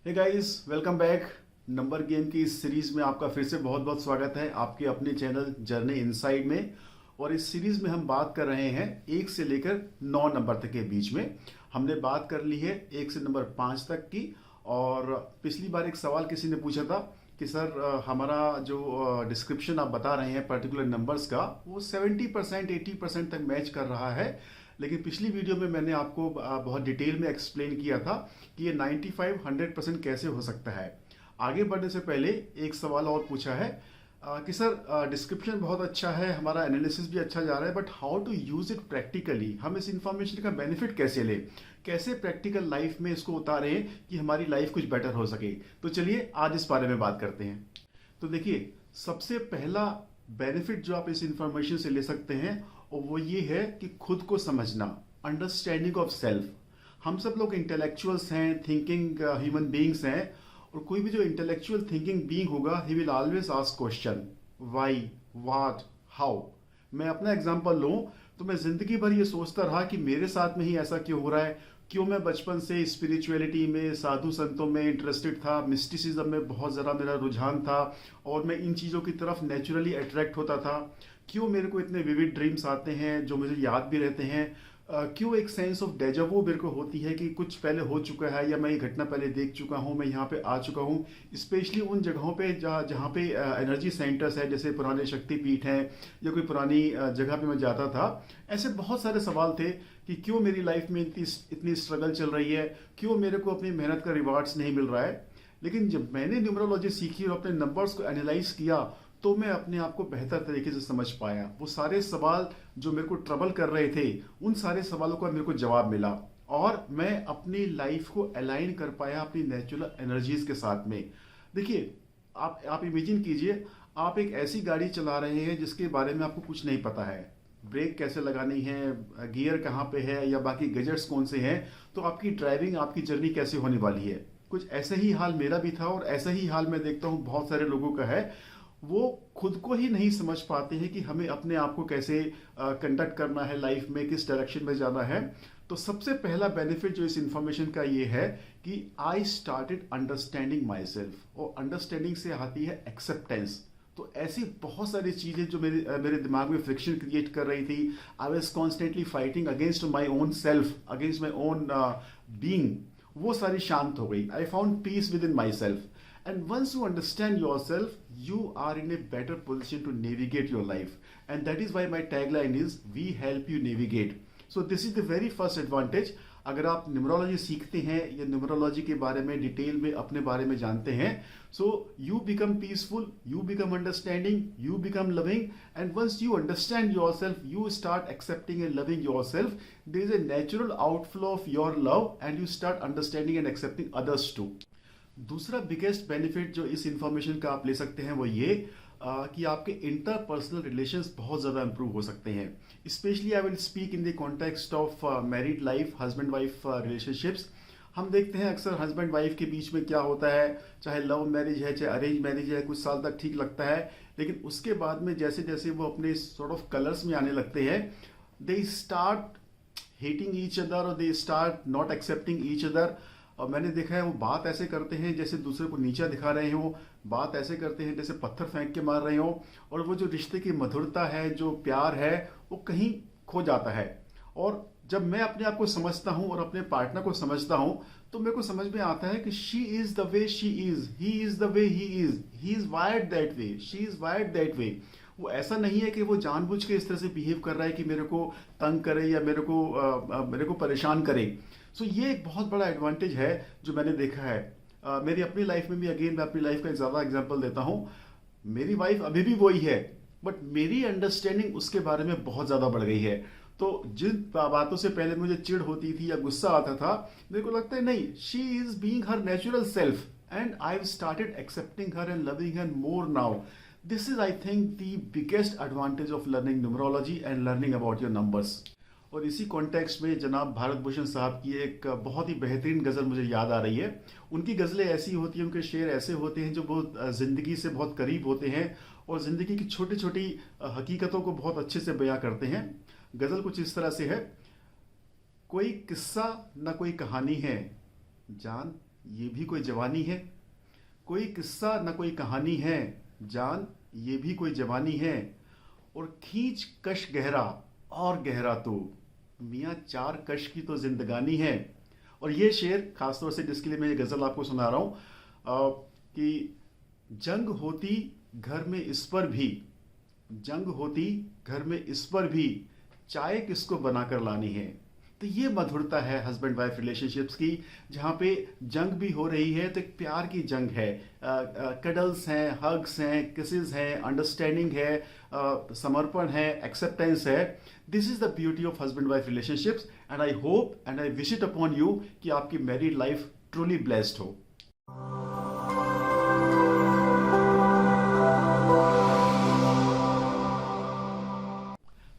हे guys, welcome back. Number game की इस series में आपका फिर से बहुत बहुत स्वागत है आपके अपने चैनल जर्नी इनसाइड में। और इस सीरीज में हम बात कर रहे हैं 1 से लेकर 9 नंबर तक के बीच में। हमने बात कर ली है 1 से नंबर 5 तक की। और पिछली बार एक सवाल किसी ने पूछा था कि सर हमारा जो डिस्क्रिप्शन आप बता रहे हैं पर्टिकुलर नंबर्स का वो 70% 80% तक मैच कर रहा है। लेकिन पिछली वीडियो में मैंने आपको बहुत डिटेल में एक्सप्लेन किया था कि ये 95-100% कैसे हो सकता है। आगे बढ़ने से पहले एक सवाल और पूछा है कि सर डिस्क्रिप्शन बहुत अच्छा है, हमारा एनालिसिस भी अच्छा जा रहा है, but how to use it practically. हम इस इंफॉर्मेशन का बेनिफिट कैसे लें, कैसे प्रैक्टिकल लाइफ में इसको उतारें कि हमारी लाइफ कुछ बेटर हो सके। तो चलिए आज इस बारे में बात करते हैं। तो देखिए, सबसे पहला बेनिफिट जो आप इस इंफॉर्मेशन से ले सकते हैं और वो ये है कि खुद को समझना, अंडरस्टैंडिंग ऑफ सेल्फ। हम सब लोग इंटेलेक्चुअल्स हैं, थिंकिंग ह्यूमन बीइंग्स हैं। और कोई भी जो इंटेलेक्चुअल थिंकिंग बीइंग होगा he will always ask question, why, what, how. मैं अपना एग्जांपल लूं तो मैं जिंदगी भर ये सोचता रहा कि मेरे साथ में ही ऐसा क्यों हो रहा है, क्यों मैं बचपन से स्पिरिचुअलिटी में, साधु संतों में इंटरेस्टेड था, मिस्टिसिज्म में बहुत ज़रा मेरा रुझान था और मैं इन चीज़ों की तरफ नेचुरली अट्रैक्ट होता था। क्यों मेरे को इतने विविड ड्रीम्स आते हैं जो मुझे याद भी रहते हैं। क्यों एक सेंस ऑफ डेजावू मेरे को होती है कि कुछ पहले हो चुका है या मैं ये घटना पहले देख चुका हूँ, मैं यहाँ पे आ चुका हूँ। स्पेशली उन जगहों पे जहाँ जहाँ पे एनर्जी सेंटर्स है, जैसे पुराने शक्तिपीठ हैं या कोई पुरानी जगह पे मैं जाता था। ऐसे बहुत सारे सवाल थे कि क्यों मेरी लाइफ में इतनी इतनी स्ट्रगल चल रही है, क्यों मेरे को अपनी मेहनत का रिवार्ड्स नहीं मिल रहा है। लेकिन जब मैंने न्यूमरोलॉजी सीखी और अपने नंबर्स को एनालाइज किया तो मैं अपने आप को बेहतर तरीके से समझ पाया। वो सारे सवाल जो मेरे को ट्रबल कर रहे थे, उन सारे सवालों का मेरे को जवाब मिला और मैं अपनी लाइफ को अलाइन कर पाया अपनी नेचुरल एनर्जीज के साथ में। देखिए, आप इमेजिन कीजिए, आप एक ऐसी गाड़ी चला रहे हैं जिसके बारे में आपको कुछ नहीं पता है। ब्रेक कैसे लगानी है, गियर कहाँ पे है या बाकी गैजेट्स कौन से हैं, तो आपकी ड्राइविंग, आपकी जर्नी कैसे होने वाली है। कुछ ऐसा ही हाल मेरा भी था और ऐसा ही हाल मैं देखता हूँ बहुत सारे लोगों का है। वो खुद को ही नहीं समझ पाते हैं कि हमें अपने आप को कैसे कंडक्ट करना है लाइफ में, किस डायरेक्शन में जाना है। तो सबसे पहला बेनिफिट जो इस इंफॉर्मेशन का ये है कि I started understanding my self. और अंडरस्टैंडिंग से आती है एक्सेप्टेंस। तो ऐसी बहुत सारी चीजें जो मेरे दिमाग में फ्रिक्शन क्रिएट कर रही थी, I was constantly fighting against my own self, against my own being, वो सारी शांत हो गई। I found peace with in my self. And once you understand yourself, you are in a better position to navigate your life. And that is why my tagline is, we help you navigate. So this is the very first advantage. अगर आप numerology सीखते हैं या numerology के बारे में detail में अपने बारे में जानते हैं, so you become peaceful, you become understanding, you become loving. And once you understand yourself, you start accepting and loving yourself. There is a natural outflow of your love and you start understanding and accepting others too. दूसरा biggest benefit जो इस information का आप ले सकते हैं वो ये कि आपके इंटरपर्सनल रिलेशंस बहुत ज़्यादा इंप्रूव हो सकते हैं। Specially I will speak in the context of married life, husband wife relationships. हम देखते हैं अक्सर हस्बैंड वाइफ के बीच में क्या होता है, चाहे लव मैरिज है चाहे अरेंज मैरिज है, कुछ साल तक ठीक लगता है, लेकिन उसके बाद में जैसे जैसे वो अपने सॉर्ट ऑफ कलर्स में आने लगते हैं, they start hating each other और they start not accepting each other. और मैंने देखा है वो बात ऐसे करते हैं जैसे दूसरे को नीचा दिखा रहे हो, बात ऐसे करते हैं जैसे पत्थर फेंक के मार रहे हो, और वो जो रिश्ते की मधुरता है, जो प्यार है, वो कहीं खो जाता है। और जब मैं अपने आप को समझता हूँ और अपने पार्टनर को समझता हूँ तो मेरे को समझ में आता है कि she is the way she is, he is the way he is wired that way, she is wired that way. वो ऐसा नहीं है कि वो जानबूझ के इस तरह से बिहेव कर रहा है कि मेरे को तंग करे या मेरे को परेशान करे। सो ये एक बहुत बड़ा एडवांटेज है जो मैंने देखा है मेरी अपनी लाइफ में भी। अगेन मैं अपनी लाइफ का एक ज़्यादा एग्जांपल देता हूँ। मेरी वाइफ अभी भी वही है, बट मेरी अंडरस्टैंडिंग उसके बारे में बहुत ज़्यादा बढ़ गई है। तो जिन बातों से पहले मुझे चिढ़ होती थी या गुस्सा आता था, मेरे को लगता है नहीं, she is being her natural self and I have started accepting her and loving her more now. This is, I think, the biggest advantage of learning numerology and learning about your numbers. और इसी context में जनाब भारत भूषण साहब की एक बहुत ही बेहतरीन गज़ल मुझे याद आ रही है। उनकी गज़लें ऐसी होती हैं, उनके शेर ऐसे होते हैं जो बहुत ज़िंदगी से बहुत करीब होते हैं और ज़िंदगी की छोटी छोटी हकीकतों को बहुत अच्छे से बयां करते हैं। गज़ल कुछ इस तरह से है, कोई किस्सा न कोई कहानी है, जान ये भी कोई जवानी है। कोई किस्सा न कोई कहानी है, जान ये भी कोई जवानी है। और खींच कश गहरा और गहरा तो, मियाँ चार कश की तो जिंदगानी है। और ये शेर खासतौर से जिसके लिए मैं ये गज़ल आपको सुना रहा हूँ कि जंग होती घर में इस पर भी, जंग होती घर में इस पर भी, चाय किसको बनाकर लानी है। तो ये मधुरता है हस्बैंड वाइफ रिलेशनशिप्स की, जहाँ पे जंग भी हो रही है तो एक प्यार की जंग है। कडल्स हैं, हग्स हैं, किसेस हैं, अंडरस्टैंडिंग है, समर्पण है, एक्सेप्टेंस है। This is the beauty of husband wife relationships and I hope and I wish it upon you कि आपकी मैरिड लाइफ ट्रूली ब्लेस्ड हो।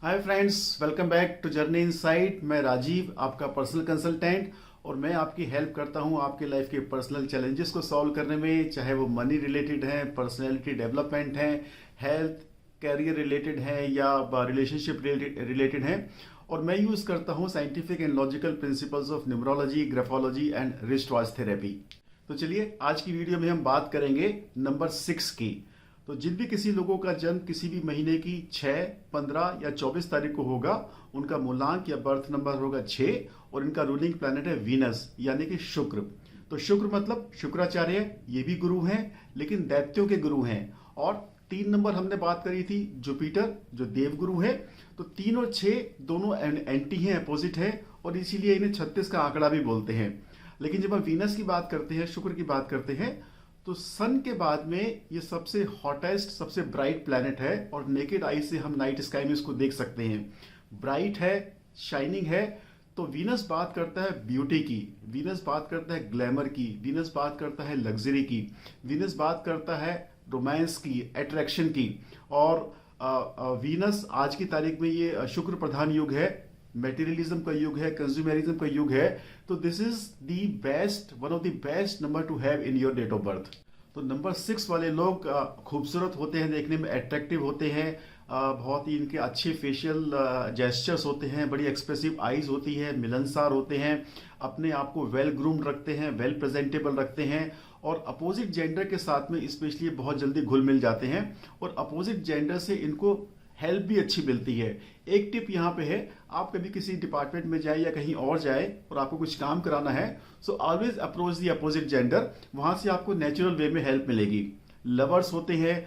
Hi friends, welcome back to journey insight. मैं राजीव, आपका पर्सनल कंसल्टेंट, और मैं आपकी help करता हूं आपके लाइफ के पर्सनल चैलेंजेस को सॉल्व करने में, चाहे वो मनी रिलेटेड हैं, पर्सनैलिटी डेवलपमेंट हैं, हेल्थ कैरियर रिलेटेड हैं या रिलेशनशिप रिलेटेड हैं। और मैं यूज़ करता हूं scientific and logical principles of numerology, graphology and wrist watch therapy. तो चलिए आज की वीडियो में हम बात करेंगे नंबर 6 की। तो जिन भी किसी लोगों का जन्म किसी भी महीने की 6, 15 या 24 तारीख को होगा, उनका मूलांक या बर्थ नंबर होगा 6 और इनका रूलिंग प्लैनेट है वीनस यानी कि शुक्र। तो शुक्र मतलब शुक्राचार्य, ये भी गुरु हैं लेकिन दैत्यों के गुरु हैं। और 3 नंबर हमने बात करी थी जुपिटर, जो देवगुरु है। तो 3 और 6 दोनों एंटी हैं, अपोजिट है, और इसीलिए इन्हें 36 का आंकड़ा भी बोलते हैं। लेकिन जब हम वीनस की बात करते हैं, शुक्र की बात करते हैं, तो सन के बाद में ये सबसे हॉटेस्ट, सबसे ब्राइट प्लैनेट है और नेकेड आई से हम नाइट स्काई में इसको देख सकते हैं। ब्राइट है, शाइनिंग है। तो वीनस बात करता है ब्यूटी की, वीनस बात करता है ग्लैमर की, वीनस बात करता है लग्जरी की, वीनस बात करता है रोमांस की, अट्रैक्शन की। और वीनस आज की तारीख में ये शुक्र प्रधान युग है, मेटीरियलिज्म का युग है, कंज्यूमरिज्म का युग है। तो this is the best, one of the best number to have in your date of birth. तो नंबर 6 वाले लोग खूबसूरत होते हैं, देखने में अट्रैक्टिव होते हैं, बहुत ही इनके अच्छे फेशियल जेस्चर्स होते हैं, बड़ी एक्सप्रेसिव आईज होती है, मिलनसार होते हैं, अपने आप को वेल ग्रूम्ड रखते हैं, वेल प्रेजेंटेबल रखते हैं, और अपोजिट जेंडर के साथ में स्पेशली बहुत जल्दी घुल मिल जाते हैं, और अपोजिट जेंडर से इनको हेल्प भी अच्छी मिलती है। एक टिप यहाँ पे है, आप कभी किसी डिपार्टमेंट में जाए या कहीं और जाए और आपको कुछ काम कराना है, so always approach the opposite gender, वहां से आपको नेचुरल वे में हेल्प मिलेगी। लवर्स होते हैं,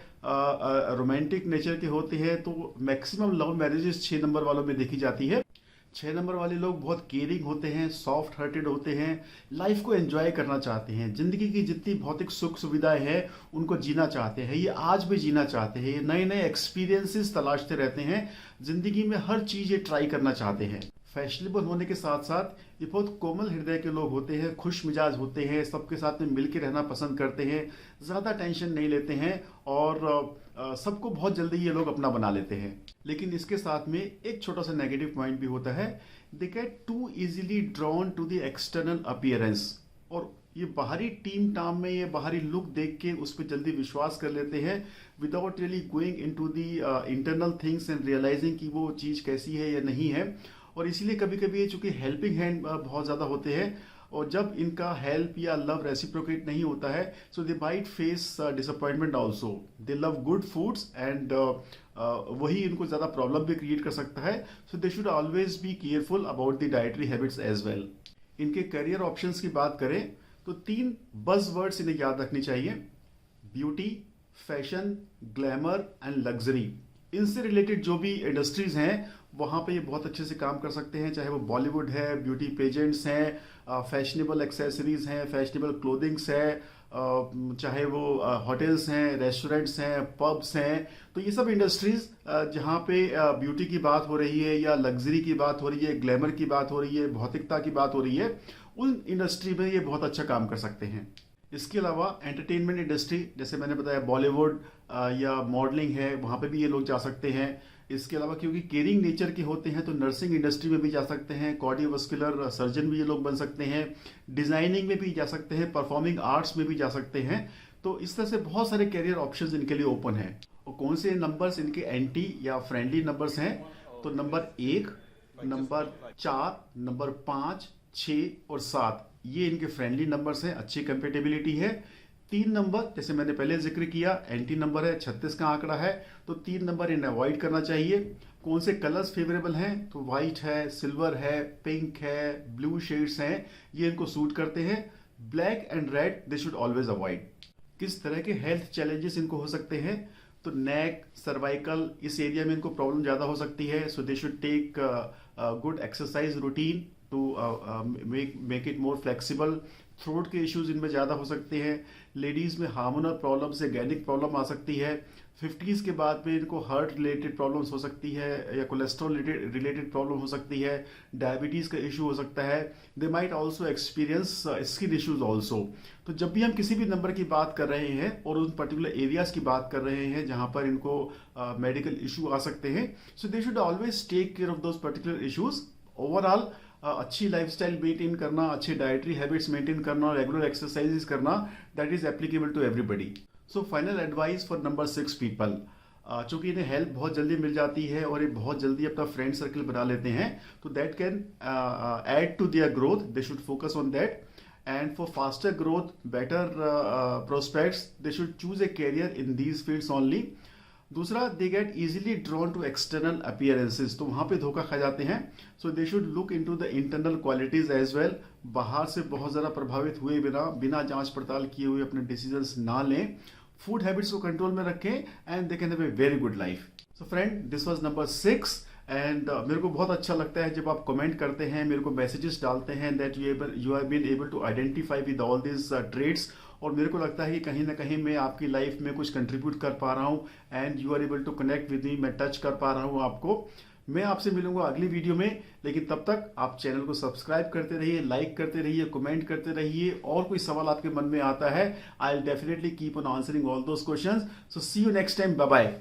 रोमांटिक नेचर के होते हैं, तो मैक्सिमम लव मैरिजेस 6 नंबर वालों में देखी जाती है। 6 नंबर वाले लोग बहुत केयरिंग होते हैं, सॉफ्ट हार्टेड होते हैं, लाइफ को एंजॉय करना चाहते हैं, जिंदगी की जितनी भौतिक सुख सुविधाएं हैं उनको जीना चाहते हैं, ये आज भी जीना चाहते हैं, ये नए नए एक्सपीरियंसेस तलाशते रहते हैं, जिंदगी में हर चीज ये ट्राई करना चाहते हैं। फैशनेबल होने के साथ साथ ये बहुत कोमल हृदय के लोग होते हैं, खुश मिजाज होते हैं, सबके साथ में मिलकर रहना पसंद करते हैं, ज़्यादा टेंशन नहीं लेते हैं, और सबको बहुत जल्दी ये लोग अपना बना लेते हैं। लेकिन इसके साथ में एक छोटा सा नेगेटिव पॉइंट भी होता है, they get to easily drawn to the external appearance. और ये बाहरी टीम टाम में ये बाहरी लुक देख के उस पर जल्दी विश्वास कर लेते हैं, without really going into the internal things and realizing कि वो चीज़ कैसी है या नहीं है। और इसीलिए कभी कभी ये चूंकि हेल्पिंग हैंड बहुत ज़्यादा होते हैं, और जब इनका हेल्प या लव रेसिप्रोकेट नहीं होता है, so they might face disappointment also. They love good foods and वही इनको ज़्यादा प्रॉब्लम भी क्रिएट कर सकता है। So they should always be careful about the dietary habits as well. इनके करियर ऑप्शंस की बात करें तो 3 बज़ वर्ड्स इन्हें याद रखनी चाहिए: beauty, fashion, glamour and luxury. इनसे रिलेटेड जो भी इंडस्ट्रीज हैं वहाँ पे ये बहुत अच्छे से काम कर सकते हैं, चाहे वो बॉलीवुड है, ब्यूटी पेजेंट्स हैं, फैशनेबल एक्सेसरीज हैं, फैशनेबल क्लोथिंग्स है, चाहे वो होटल्स हैं, रेस्टोरेंट्स हैं, पब्स हैं। तो ये सब इंडस्ट्रीज जहाँ पे ब्यूटी की बात हो रही है या लग्जरी की बात हो रही है, ग्लैमर की बात हो रही है, भौतिकता की बात हो रही है, उन इंडस्ट्री में ये बहुत अच्छा काम कर सकते हैं। इसके अलावा एंटरटेनमेंट इंडस्ट्री, जैसे मैंने बताया बॉलीवुड या मॉडलिंग है, वहाँ पे भी ये लोग जा सकते हैं। इसके अलावा क्योंकि केयरिंग नेचर के होते हैं तो नर्सिंग इंडस्ट्री में भी जा सकते हैं, कार्डियोवास्कुलर सर्जन भी ये लोग बन सकते हैं, डिजाइनिंग में भी जा सकते हैं, परफॉर्मिंग आर्ट्स में भी जा सकते हैं। तो इस तरह से बहुत सारे करियर ऑप्शंस इनके लिए ओपन हैं। और कौन से नंबर्स इनके एंटी या फ्रेंडली नंबर्स हैं, तो नंबर 1, नंबर 4, नंबर 5, 6 और 7, ये इनके फ्रेंडली नंबर्स हैं, अच्छी कंपेटेबिलिटी है। 3 नंबर जैसे मैंने पहले जिक्र किया एंटी नंबर है, 36 का आंकड़ा है, तो 3 नंबर इन्हें अवॉइड करना चाहिए। कौन से कलर्स फेवरेबल हैं, तो वाइट है, सिल्वर है, पिंक है, ब्लू शेड्स हैं, ये इनको सूट करते हैं। Black and red they should always avoid. किस तरह के हेल्थ चैलेंजेस इनको हो सकते हैं, तो नेक, सर्वाइकल, इस एरिया में इनको प्रॉब्लम ज़्यादा हो सकती है। So they should take good exercise routine to make it more flexible. Throat के इश्यूज इनमें ज़्यादा हो सकते हैं। लेडीज़ में हार्मोनल प्रॉब्लम से गैनिक प्रॉब्लम आ सकती है। 50s के बाद में इनको हार्ट रिलेटेड प्रॉब्लम्स हो सकती है या कोलेस्ट्रॉल रिलेटेड प्रॉब्लम हो सकती है। डायबिटीज़ का इशू हो सकता है। They might also experience skin issues also. तो जब भी हम किसी भी नंबर की बात कर रहे हैं और उन पर्टिकुलर एरियाज की बात कर रहे हैं जहां पर इनको मेडिकल इशू आ सकते हैं, so they should always take care of those particular issues. Overall अच्छी लाइफस्टाइल मेंटेन करना, अच्छे डाइटरी हैबिट्स मेंटेन करना, रेगुलर एक्सरसाइजेस करना, that is applicable to everybody. So final advice for number 6 people, चूंकि इन्हें हेल्प बहुत जल्दी मिल जाती है और ये बहुत जल्दी अपना फ्रेंड सर्कल बना लेते हैं, तो that can add to their growth. They should focus on that, and for faster growth, better prospects, they should choose a career in these fields only. दूसरा, they get easily drawn to external appearances, तो वहाँ पे धोखा खा जाते हैं। So they should look into the internal qualities as well. बाहर से बहुत ज़्यादा प्रभावित हुए बिना जांच पड़ताल किए हुए अपने डिसीजंस ना लें। फूड हैबिट्स को कंट्रोल में रखें and they can have a very good life. So friend, this was number 6 and मेरे को बहुत अच्छा लगता है जब आप कमेंट करते हैं, मेरे को मैसेजेस डालते हैं that you have been able to identify with all this trades, और मेरे को लगता है कि कहीं ना कहीं मैं आपकी लाइफ में कुछ कंट्रीब्यूट कर पा रहा हूँ and you are able to connect with me, मैं टच कर पा रहा हूँ आपको। मैं आपसे मिलूंगा अगली वीडियो में, लेकिन तब तक आप चैनल को सब्सक्राइब करते रहिए, लाइक करते रहिए, कमेंट करते रहिए, और कोई सवाल आपके मन में आता है, I will definitely keep on answering all those questions. So see you next time, bye bye.